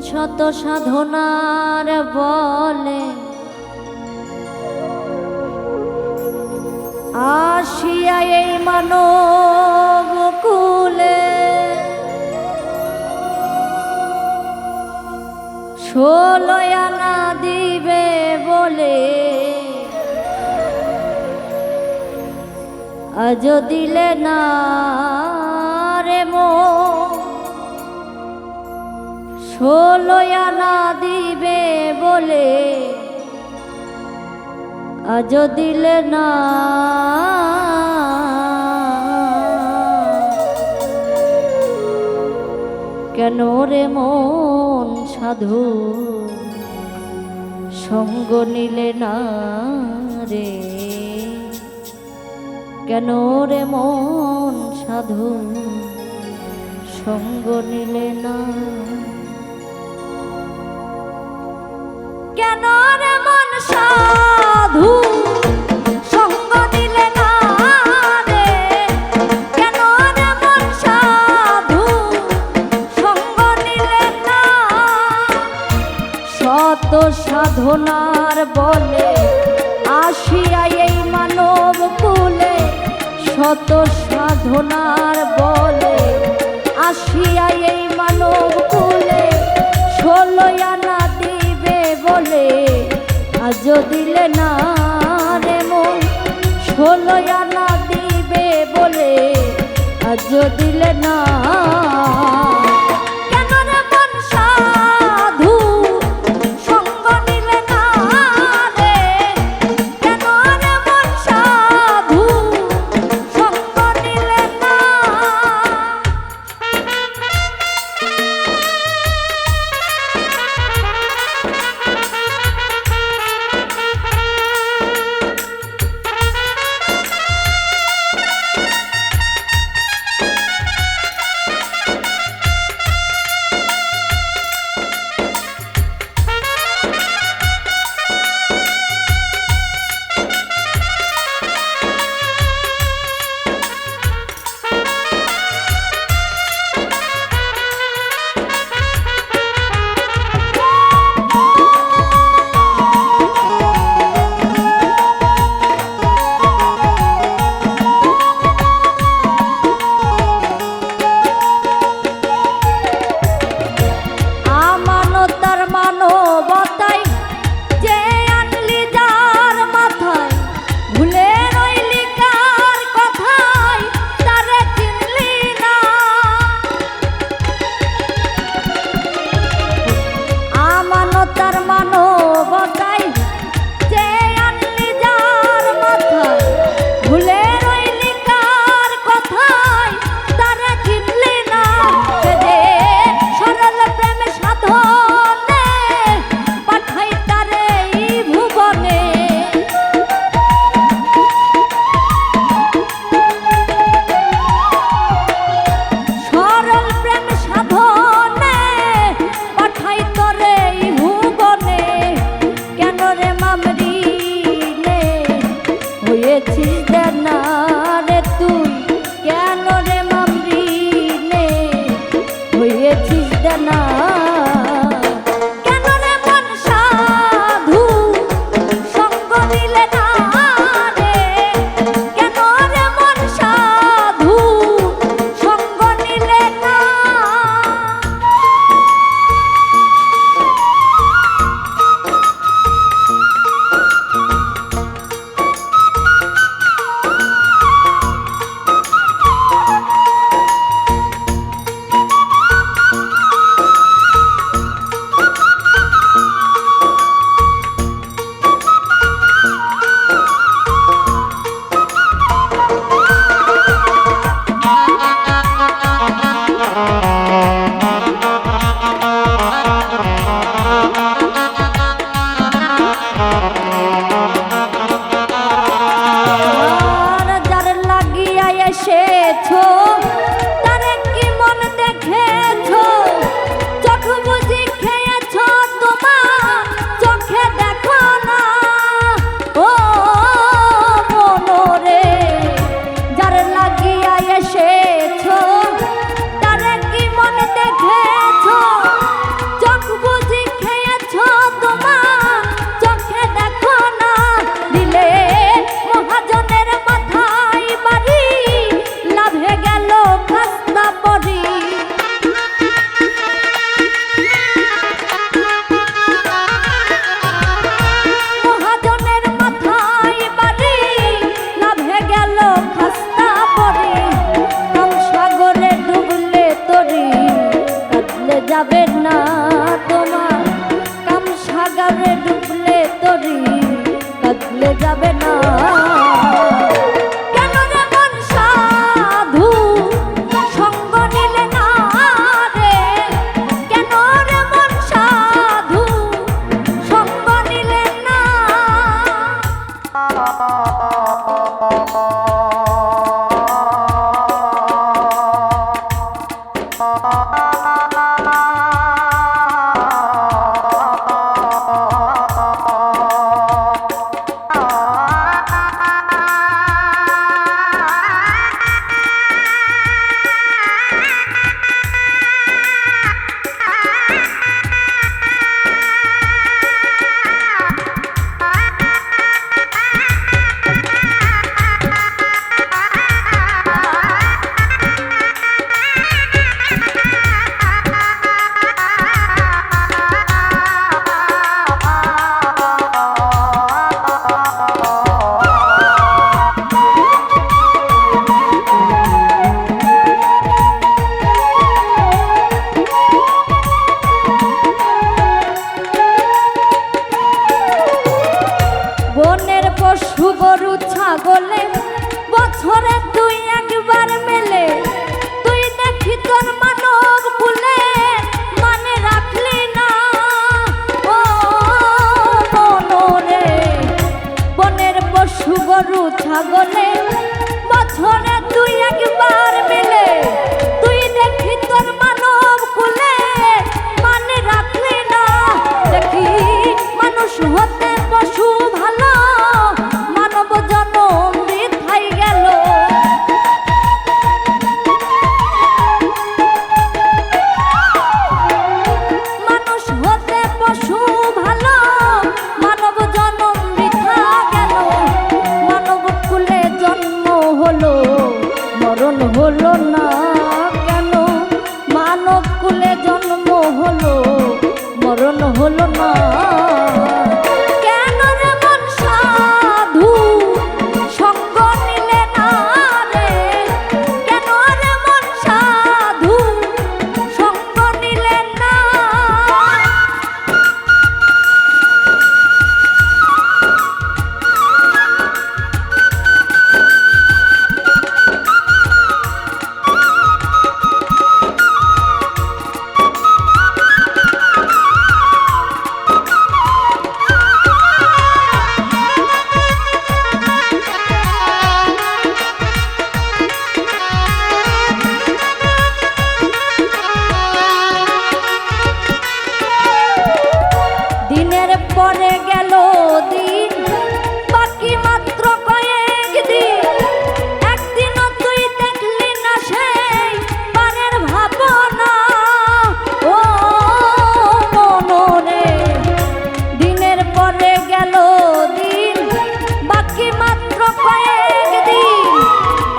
শত সাধনার বলে আসিয়া এই মানব কুলে ষোলো আনা দিবে বলে আজ দিলে না রে মন, ষোলো আনা দিবে বলে আজ দিলে না। কেন রে মন সাধু সঙ্গ নিলে না রে, কেন রে মন সাধু সঙ্গ নিলে না। কেন রে মন সাধু সঙ্গ নিলে না রে, কেন রে মন সাধু সঙ্গ নিলে না। শত সাধনার বলে আসিয়া এই মানব কুলে, শত সাধনার বলে আসিয়া এই মানব কুলে ষোলো আনা দিবে বলে আজ দিলে না রে মন, ষোলো আনা দিবে বলে আজ দিলে না। যাবে না তোমার কাম সাগরে ডুবলে তরি কাঁদলে যাবে না কেন রে মন সাধু সঙ্গ নিলে না রে কেন রে মন সাধু সঙ্গ নিলে না বনের পশু গরু ছাগলে বছরে তুই একবার মেলে তুই দেখি তোর মানব কুলে মানে রাখলি না ও মনরে বনের পশু গরু ছাগলে বছরে তুই একবার মেলে তুই দেখি তোর মানব কুলে মানে রাখলি না দেখি মানুষ হতে পশু ভালো মানব জনম বৃথাই গেল মানুষ হতে পশু ভালো মানব জনম বৃথা গেল মানব কুলে জন্ম হলো মরণ হলো না কেন মানব কুলে জন্ম হলো মরণ হলো না কেন রে মন সাধু সঙ্গ নিলে না রে কেন রে মন সাধু সঙ্গ নিলে না দিনের পরে গেল দিন বাকি মাত্র কয়েক দিন একদিনও তুই দেখলি না সেই পারের ভাবনা ও মনরে দিনের পরে গেল দিন বাকি মাত্র কয়েক দিন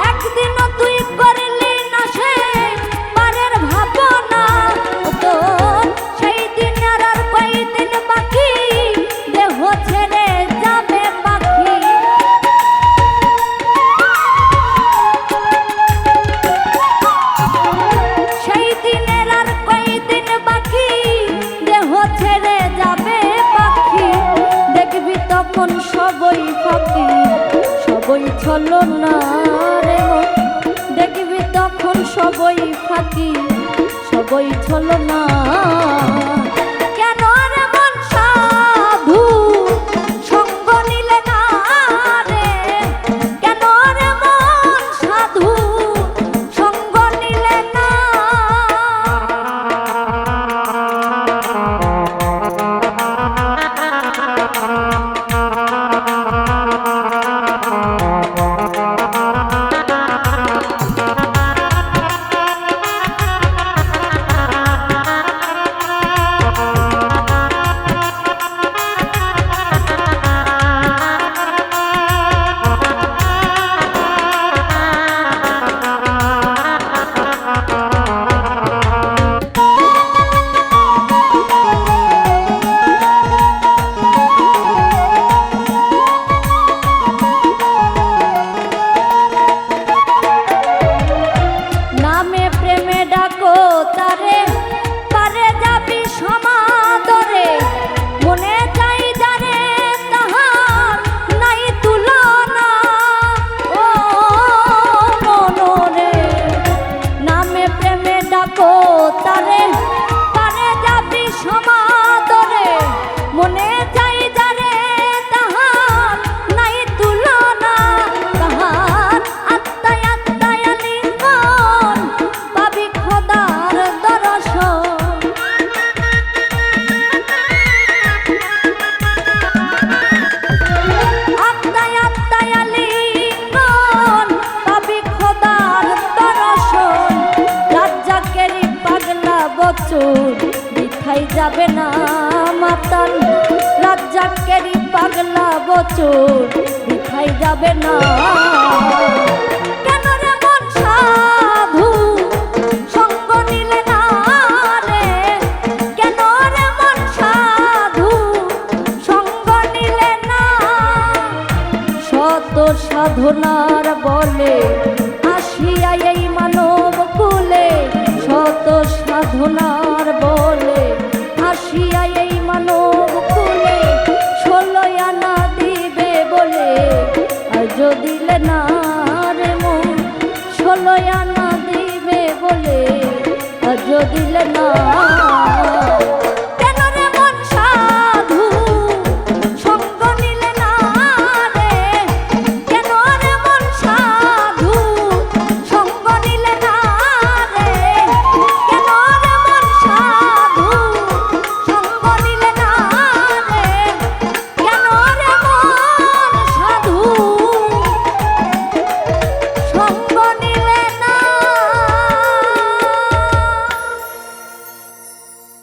একদিনও তুই করলি না সেই পারের ভাবনা তো সেই দিন আর কয়দিন বাকি দেহ ছেড়ে যাবে পাখি সেই দিনের আর কয়দিন বাকি দেহ ছেড়ে যাবে পাখি দেখবি তখন সবই ফাঁকি সবই ছলো না রে মন দেখবি তখন সবই ফাঁকি সবই ছলো না কেন রে মন সাধু সঙ্গ নিলে না রে কেন রে মন সাধু সঙ্গ নিলে না গো তারে পারে যাবি সমাদরে মনে চাই যারে তাহার নাই তুলনা তাহার আত্মায় আত্মায় লিঙ্গন পাবি খোদার দর্শন আত্মায় আত্মায় লিঙ্গন পাবি খোদার দর্শন রাজ্জাকেরই পাগলা বচন বিথাই যাবে না মাতাল রাজ্জাকেরই পাগলা বচন বিথাই যাবে না কেন রে মন সাধু সঙ্গ নিলে না রে কেন রে মন সাধু সঙ্গ নিলে না শত সাধনার বলে আসিয়া এই মানব কুলে শত সাধনার বলে আসিয়া এই মানব কুলে 16 আনা দিবে বলে আজ দিলে না রে মন 16 আনা দিবে বলে আজ দিলে না